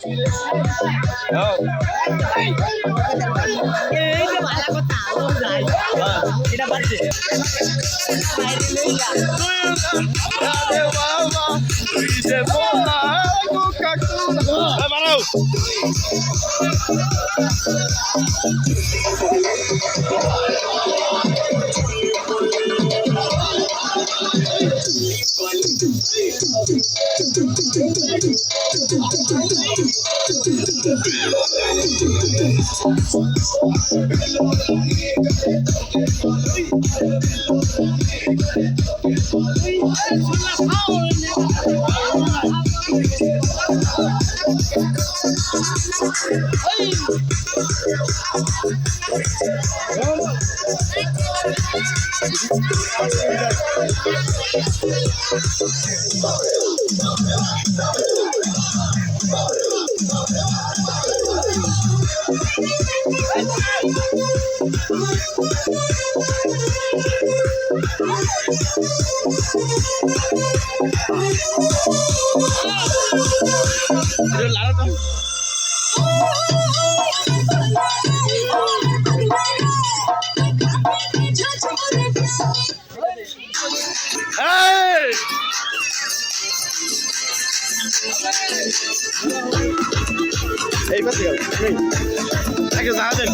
এই যে ভালো কথা ও যাই এটা বাজে বাইরে লই যা আরে বাবা তুই যে বোনা গো কাকু বানাও এই পাশে গেল আগে যা দেন